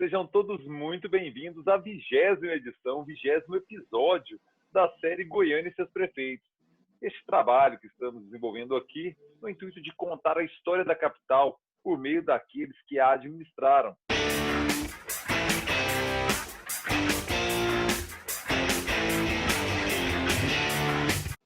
Sejam todos muito bem-vindos à 20ª edição, 20º episódio da série Goiânia e seus prefeitos. Este trabalho que estamos desenvolvendo aqui no intuito de contar a história da capital por meio daqueles que a administraram.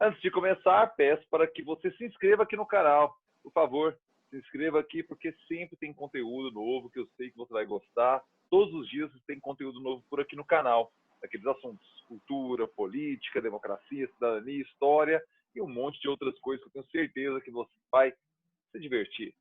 Antes de começar, peço para que você se inscreva aqui no canal. Por favor, se inscreva aqui porque sempre tem conteúdo novo que eu sei que você vai gostar. Todos os dias tem conteúdo novo por aqui no canal. Aqueles assuntos, cultura, política, democracia, cidadania, história e um monte de outras coisas que eu tenho certeza que você vai se divertir.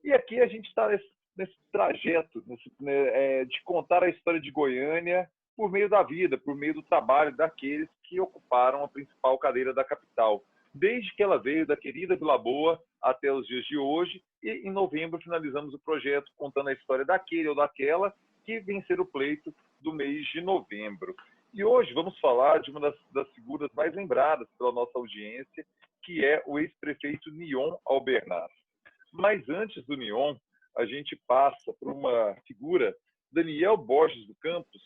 E aqui a gente está nesse trajeto de contar a história de Goiânia por meio da vida, por meio do trabalho daqueles que ocuparam a principal cadeira da capital, desde que ela veio da querida Vila Boa até os dias de hoje, e em novembro finalizamos o projeto contando a história daquele ou daquela que venceram o pleito do mês de novembro. E hoje vamos falar de uma das figuras mais lembradas pela nossa audiência, que é o ex-prefeito Nion Albernaz. Mas antes do Nion, a gente passa por uma figura, Daniel Borges do Campos,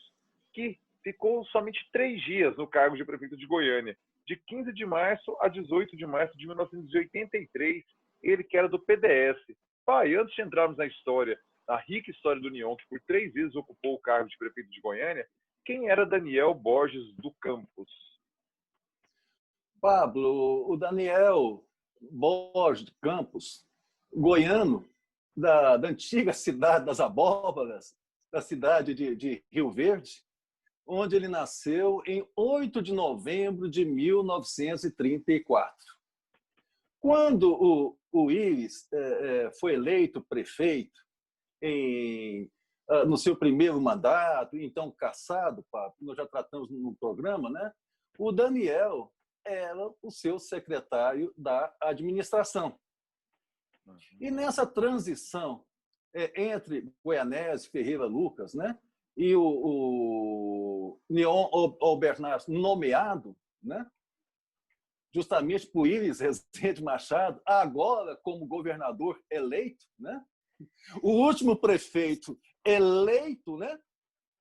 que ficou somente 3 dias no cargo de prefeito de Goiânia, de 15 de março a 18 de março de 1983, ele que era do PDS. Pai, antes de entrarmos na história, na rica história do Nion, que por 3 vezes ocupou o cargo de prefeito de Goiânia, quem era Daniel Borges do Campos? Pablo, o Daniel Borges do Campos, goiano, da antiga cidade das Abóboras, da cidade de Rio Verde, onde ele nasceu em 8 de novembro de 1934. Quando o Íris foi eleito prefeito no seu primeiro mandato, então cassado, nós já tratamos no programa, né? O Daniel era o seu secretário da administração. E nessa transição entre Goianese, Ferreira Lucas, né? E o Nion Albernaz nomeado, né? Justamente por Íris Rezende Machado, agora como governador eleito, né? O último prefeito eleito, né?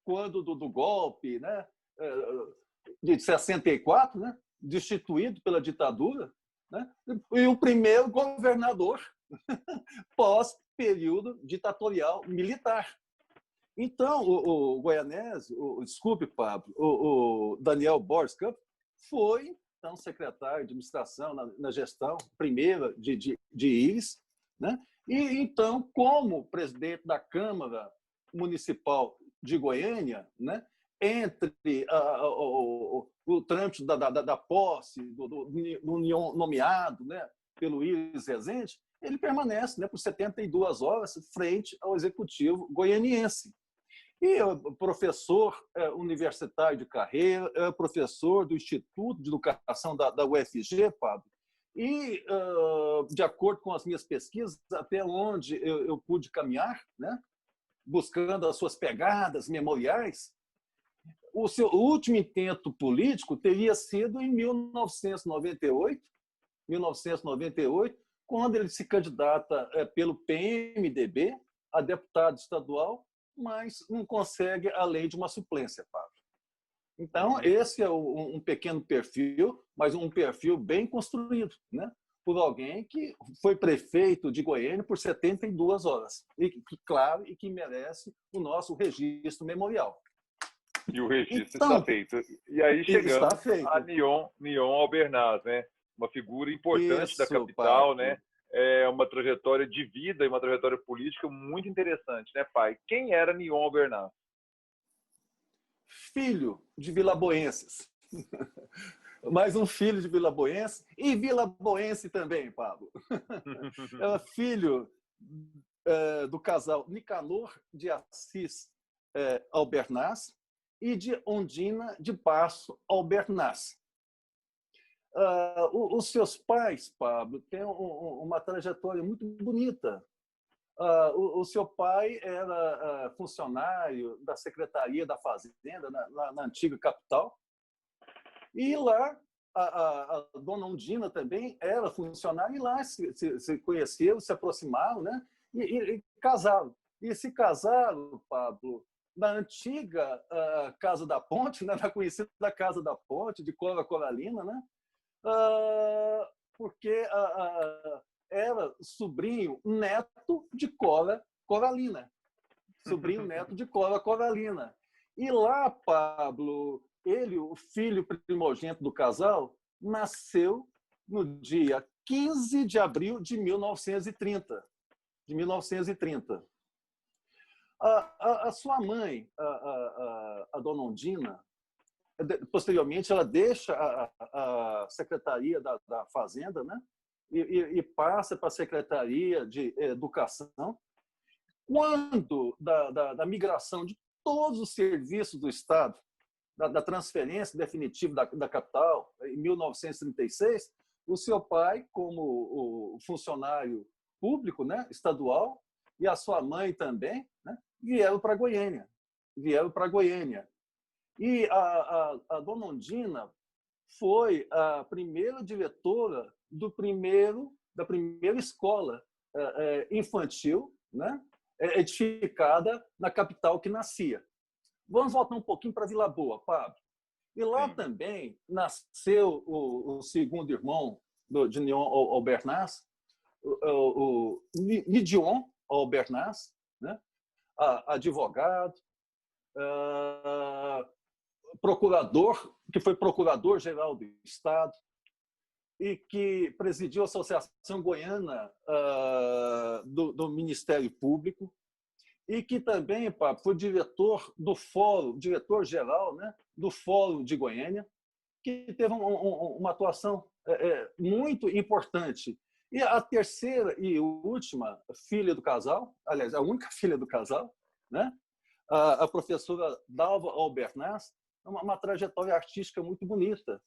Quando do golpe, né? De 64, né? Destituído pela ditadura, né? E o primeiro governador pós-período ditatorial militar. Então, o goianese, desculpe, Pablo, o Daniel Borges Campos foi então secretário de administração na gestão primeira de Íris, né? E então, como presidente da Câmara Municipal de Goiânia, né? Entre o trâmite da posse do Nion nomeado, né? Pelo Íris Rezende, ele permanece, né? Por 72 horas frente ao executivo goianiense. E professor universitário de carreira, professor do Instituto de Educação da UFG, Pablo. E, de acordo com as minhas pesquisas, até onde eu pude caminhar, né, buscando as suas pegadas memoriais, o seu último intento político teria sido em 1998, quando ele se candidata pelo PMDB a deputado estadual, mas não consegue além de uma suplência, Pablo. Então, esse é um pequeno perfil, mas um perfil bem construído, né? Por alguém que foi prefeito de Goiânia por 72 horas. E que, claro, e que merece o nosso registro memorial. E o registro está feito. E aí chegamos a Nion Albernaz, né? Uma figura importante da capital, Pablo, né? É uma trajetória de vida e uma trajetória política muito interessante, né, pai? Quem era Nion Albernaz? Filho de vilaboenses. Mais um filho de vilaboense e vilaboense também, Pablo. Era filho do casal Nicanor de Assis Albernaz e de Ondina de Passo Albernaz. Os seus pais, Pablo, têm uma trajetória muito bonita. O seu pai era funcionário da Secretaria da Fazenda na antiga capital. E lá, a dona Ondina também era funcionária, e lá se conheceram, se aproximaram, né? E casaram. E se casaram, Pablo, da antiga Casa da Ponte, né, da conhecida Casa da Ponte, de Cora Coralina, né, porque era sobrinho neto de Cora Coralina. Sobrinho neto de Cora Coralina. E lá, Pablo, ele, o filho primogênito do casal, nasceu no dia 15 de abril de 1930. De 1930. A sua mãe, a dona Ondina, posteriormente ela deixa a Secretaria da Fazenda, né? E passa para a Secretaria de Educação. Quando da migração de todos os serviços do Estado, da transferência definitiva da capital, em 1936, o seu pai, como o funcionário público, né, estadual, e a sua mãe também, né, vieram para Goiânia. E a dona Ondina foi a primeira diretora da primeira escola infantil, né, edificada na capital que nascia. Vamos voltar um pouquinho para Vila Boa, Pablo. E lá Sim. também nasceu o segundo irmão de Nion Albernaz, o Nidion Albernaz, né? Advogado, procurador, que foi procurador-geral do Estado e que presidiu a Associação Goiana do Ministério Público e que também foi diretor do Fórum, diretor-geral, né, do Fórum de Goiânia, que teve uma atuação muito importante. E a terceira e última filha do casal, aliás, a única filha do casal, né, a professora Dalva Albernaz, uma trajetória artística muito bonita.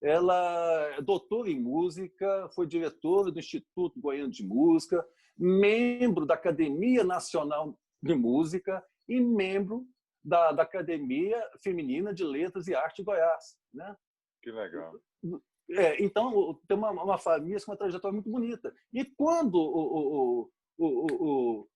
Ela é doutora em música, foi diretora do Instituto Goiano de Música, membro da Academia Nacional de Música e membro da Academia Feminina de Letras e Arte de Goiás, né? Que legal. Então, tem uma família com uma trajetória muito bonita. E quando o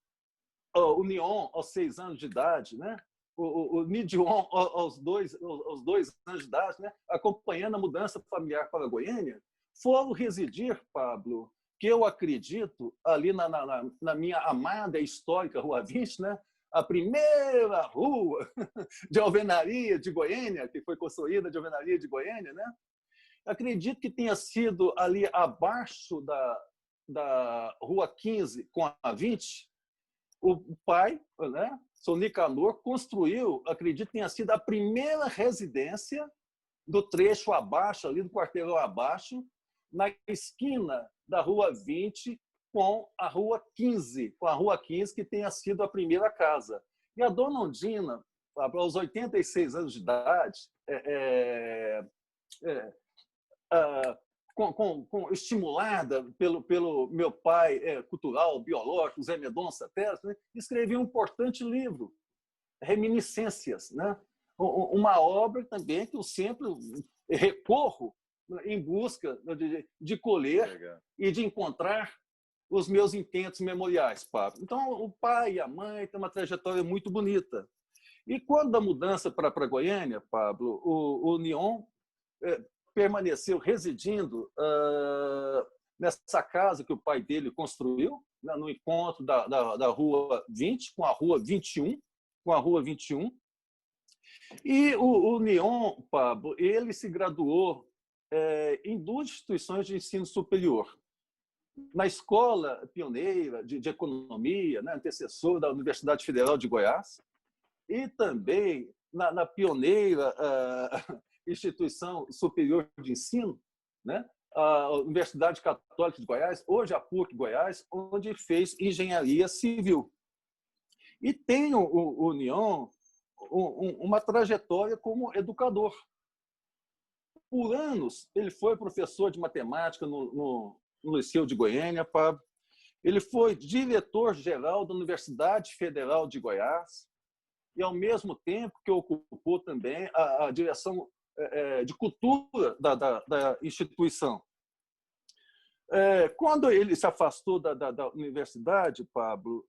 Nion, aos 6 anos de idade, né? O Nidion, aos 2 anos de idade, né? Acompanhando a mudança familiar para Goiânia, foram residir, Pablo, que eu acredito, ali na minha amada e histórica Rua 20, né? A primeira rua de alvenaria de Goiânia, que foi construída de alvenaria de Goiânia, né? Acredito que tenha sido ali abaixo da Rua 15 com a 20, o pai, né, São Nicanor, construiu, acredito que tenha sido a primeira residência do trecho abaixo, ali do quarteirão abaixo, na esquina da Rua 20 com a Rua 15, que tenha sido a primeira casa. E a dona Ondina, aos 86 anos de idade, estimulada pelo meu pai cultural, biológico, Zé Mendonça Teles, né, escreveu um importante livro, Reminiscências, né? Uma obra também que eu sempre recorro em busca de colher e de encontrar os meus intentos memoriais, Pablo. Então, o pai e a mãe têm uma trajetória muito bonita. E quando da mudança para Goiânia, Pablo, o Nion permaneceu residindo nessa casa que o pai dele construiu, né, no encontro da Rua 20 com a Rua 21, E o Nion, Pablo, ele se graduou em 2 instituições de ensino superior. Na Escola Pioneira de Economia, né, antecessora da Universidade Federal de Goiás, e também na pioneira Instituição Superior de Ensino, né, a Universidade Católica de Goiás, hoje a PUC Goiás, onde fez engenharia civil. E tem o Nion uma trajetória como educador. Por anos, ele foi professor de matemática no Liceu de Goiânia, Pablo. Ele foi diretor-geral da Universidade Federal de Goiás e, ao mesmo tempo, que ocupou também a direção de cultura da instituição. Quando ele se afastou da universidade, Pablo,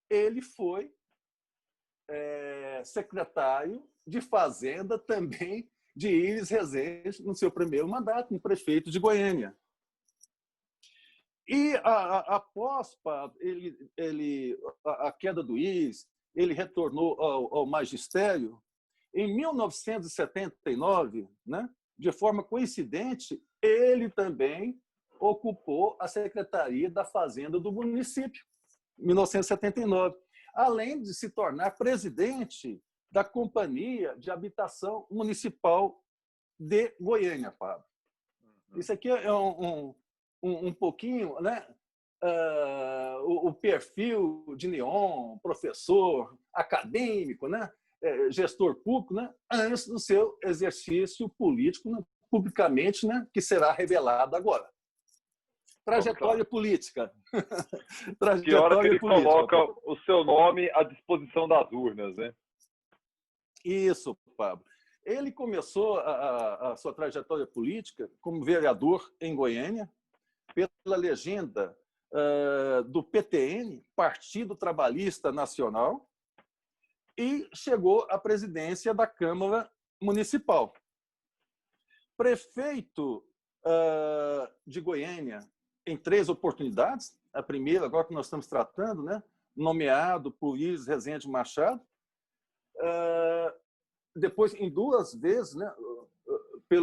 ele foi secretário de Fazenda também de Iris Rezende no seu primeiro mandato, como prefeito de Goiânia. E após a queda do Iris, ele retornou ao magistério. Em 1979, né, de forma coincidente, ele também ocupou a Secretaria da Fazenda do município, em 1979, além de se tornar presidente da Companhia de Habitação Municipal de Goiânia, Pablo. Isso aqui é um pouquinho, né? O perfil de Neon, professor, acadêmico, né? Gestor público, né? Antes do seu exercício político, né? Publicamente, né? Que será revelado agora. Trajetória política. Que hora que ele coloca o seu nome à disposição das urnas, né? Isso, Pablo. Ele começou a sua trajetória política como vereador em Goiânia, pela legenda do PTN, Partido Trabalhista Nacional, e chegou à presidência da Câmara Municipal. Prefeito de Goiânia em 3 oportunidades, a primeira, agora que nós estamos tratando, né, nomeado por Iris Rezende Machado, depois em 2 vezes, né,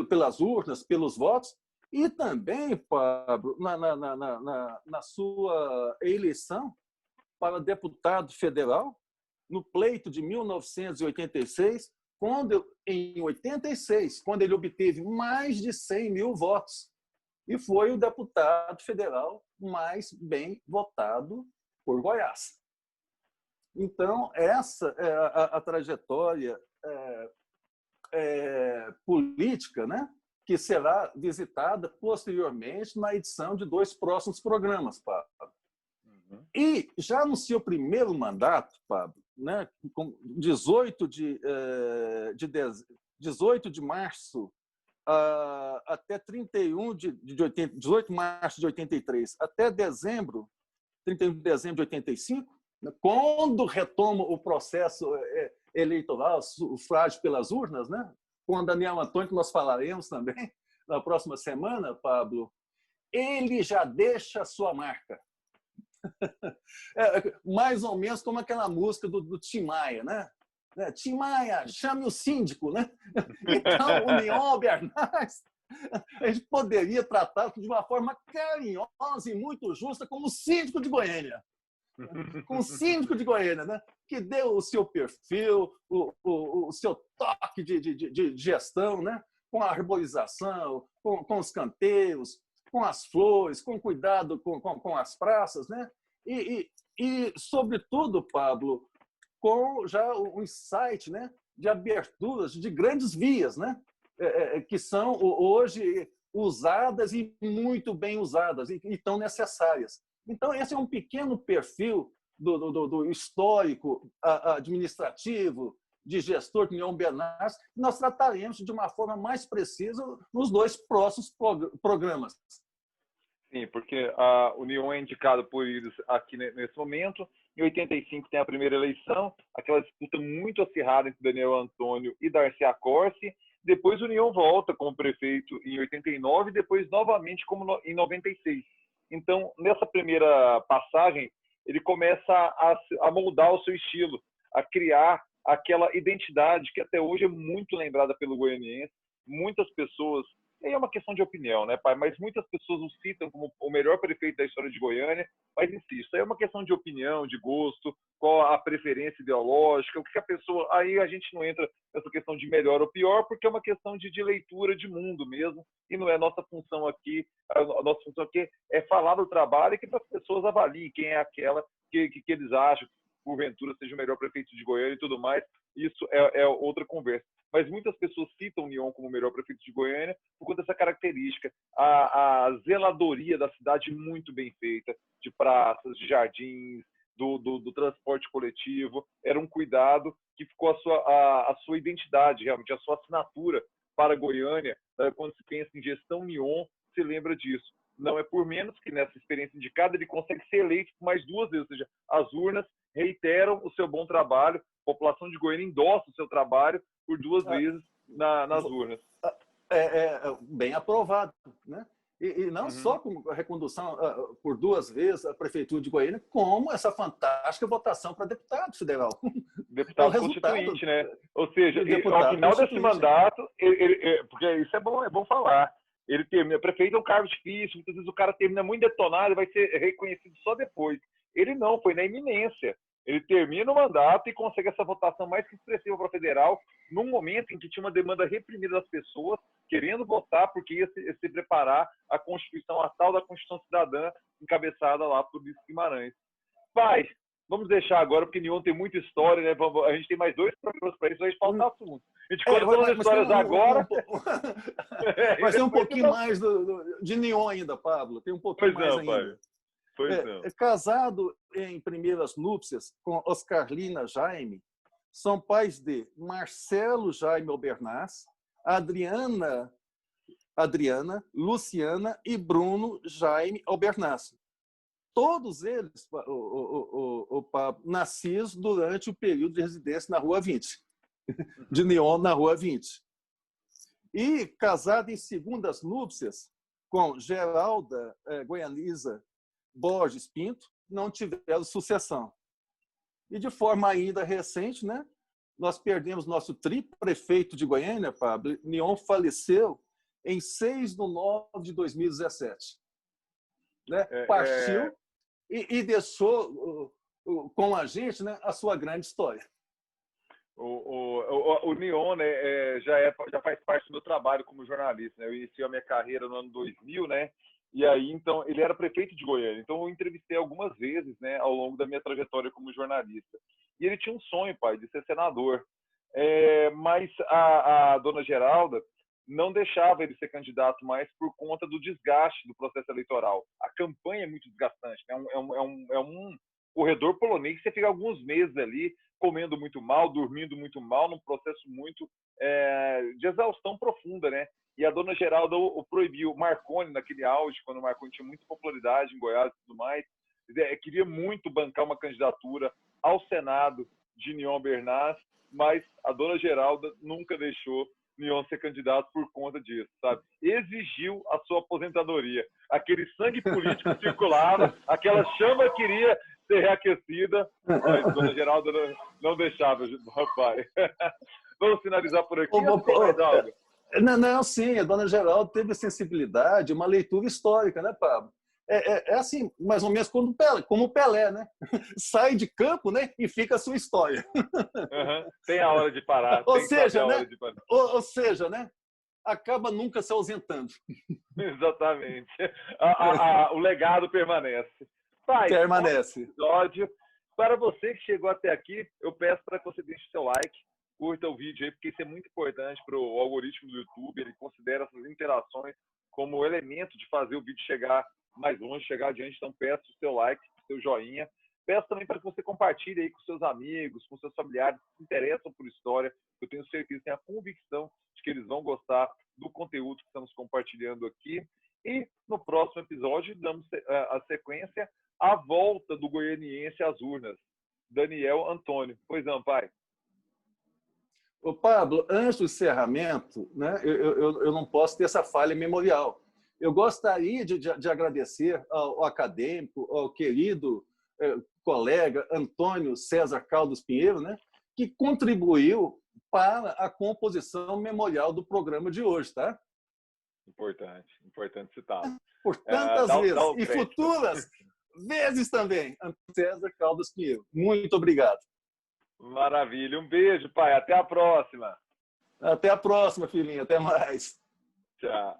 pelas urnas, pelos votos, e também, Pablo, na sua eleição para deputado federal, no pleito de 1986, em 86, quando ele obteve mais de 100 mil votos, e foi o deputado federal mais bem votado por Goiás. Então, essa é a trajetória política, né, que será visitada posteriormente na edição de 2 próximos programas, Pablo. E já no seu primeiro mandato, Pablo, né, com 18 de março até 18 de março de 83, até 31 de dezembro de 85, né, quando retoma o processo eleitoral, o sufrágio pelas urnas, né, com o Daniel Antônio, que nós falaremos também na próxima semana, Pablo, ele já deixa a sua marca. Mais ou menos como aquela música do Tim Maia, né? Tim Maia, chame o síndico, né? Então, o Neon Bernardes, a gente poderia tratá-lo de uma forma carinhosa e muito justa como síndico de Goiânia. Com síndico de Goiânia, né? Que deu o seu perfil, o seu toque de gestão, né? Com a arborização, com os canteiros, com as flores, com cuidado com as praças, né? E, sobretudo, Pablo, com já um insight, né? De aberturas de grandes vias, né? Que são hoje usadas e muito bem usadas e tão necessárias. Então, esse é um pequeno perfil do histórico administrativo, de gestor de Neon Bernardes, que nós trataremos de uma forma mais precisa nos 2 próximos programas. Sim, porque o Neon é indicado por eles aqui nesse momento. Em 85 tem a primeira eleição, aquela disputa muito acirrada entre Daniel Antônio e Darcy Accorsi. Depois o Neon volta como prefeito em 89 e depois novamente em 96. Então, nessa primeira passagem, ele começa a moldar o seu estilo, a criar aquela identidade que até hoje é muito lembrada pelo goianiense. Muitas pessoas, e aí é uma questão de opinião, né, pai? Mas muitas pessoas o citam como o melhor prefeito da história de Goiânia, mas insisto, aí é uma questão de opinião, de gosto, qual a preferência ideológica, o que a pessoa... Aí a gente não entra nessa questão de melhor ou pior, porque é uma questão de leitura de mundo mesmo, e não é nossa função aqui. A nossa função aqui é falar do trabalho e que as pessoas avaliem quem é aquela que eles acham que porventura seja o melhor prefeito de Goiânia e tudo mais. Isso é outra conversa. Mas muitas pessoas citam o Neon como o melhor prefeito de Goiânia por conta dessa característica, a zeladoria da cidade muito bem feita, de praças, de jardins, do transporte coletivo. Era um cuidado que ficou a sua identidade, realmente, a sua assinatura para Goiânia. Quando se pensa em gestão Neon, se lembra disso. Não é por menos que nessa experiência indicada ele consegue ser eleito mais 2 vezes, ou seja, as urnas reiteram o seu bom trabalho população de Goiânia endossa o seu trabalho por 2 vezes nas urnas. Bem aprovado, né? E não só com a recondução por 2 vezes a Prefeitura de Goiânia, como essa fantástica votação para deputado federal. Deputado constituinte, né? Ou seja, ao final desse mandato, porque isso é bom falar, ele termina, prefeito é um cargo difícil, muitas vezes o cara termina muito detonado e vai ser reconhecido só depois. Ele não, foi na iminência. Ele termina o mandato e consegue essa votação mais que expressiva para federal, num momento em que tinha uma demanda reprimida das pessoas querendo votar porque ia se preparar a Constituição, a tal da Constituição Cidadã, encabeçada lá por Ulisses Guimarães. Pai, vamos deixar agora, porque Nion tem muita história, né? A gente tem mais 2 programas para isso, a gente falta assunto. A gente conta todas as histórias agora. Mas tem um pouquinho mais de Nion ainda, Pablo. Tem um pouquinho mais ainda. Pai. É casado em primeiras núpcias com Oscarlina Jaime, são pais de Marcelo Jaime Albernaz, Adriana, Luciana e Bruno Jaime Albernaz. Todos eles, Pablo, nascidos durante o período de residência na Rua 20, de Nion, na Rua 20. E casado em segundas núpcias com Geralda Goianiza Borges Pinto, não tiveram sucessão. E de forma ainda recente, né, nós perdemos nosso triprefeito de Goiânia, Pablo. Nion faleceu em 6/9/2017. Né? Partiu e deixou com a gente, né, a sua grande história. O Nion, né, já faz parte do meu trabalho como jornalista. Né? Eu iniciei a minha carreira no ano 2000, né? E aí, então, ele era prefeito de Goiânia. Então, eu entrevistei algumas vezes, né, ao longo da minha trajetória como jornalista. E ele tinha um sonho, pai, de ser senador. Mas a dona Geralda não deixava ele ser candidato mais por conta do desgaste do processo eleitoral. A campanha é muito desgastante. Né? É um corredor polonês que você fica alguns meses ali comendo muito mal, dormindo muito mal, num processo muito de exaustão profunda, né? E a dona Geralda o proibiu. Marconi, naquele auge, quando o Marconi tinha muita popularidade em Goiás e tudo mais, queria muito bancar uma candidatura ao Senado de Nion Albernaz, mas a dona Geralda nunca deixou Nion ser candidato por conta disso, sabe? Exigiu a sua aposentadoria. Aquele sangue político circulava, aquela chama queria ser reaquecida, mas a dona Geralda não deixava, rapaz. Vamos finalizar por aqui. Não, sim, a dona Geralda teve sensibilidade, uma leitura histórica, né, Pablo? É assim, mais ou menos como o Pelé, né? Sai de campo, né, e fica a sua história. Tem a hora de parar. Ou seja, né? Acaba nunca se ausentando. Exatamente. O legado permanece. Pai, permanece. Episódio. Para você que chegou até aqui, eu peço para que você deixe seu like, curta o vídeo aí, porque isso é muito importante para o algoritmo do YouTube. Ele considera essas interações como elemento de fazer o vídeo chegar mais longe, chegar adiante. Então, peço o seu like, o seu joinha. Peço também para que você compartilhe aí com seus amigos, com seus familiares que se interessam por história. Eu tenho certeza, tenho a convicção de que eles vão gostar do conteúdo que estamos compartilhando aqui. E no próximo episódio, damos a sequência à volta do goianiense às urnas, Daniel Antônio. Pois não, pai. Ô, Pablo, antes do encerramento, né, eu não posso ter essa falha memorial. Eu gostaria de agradecer ao acadêmico, ao querido colega Antônio César Caldas Pinheiro, né, que contribuiu para a composição memorial do programa de hoje, tá? Importante citar. Por tantas vezes e futuras vezes também, Antônio César Caldas Pinheiro. Muito obrigado. Maravilha. Um beijo, pai. Até a próxima. Até a próxima, filhinha. Até mais. Tchau.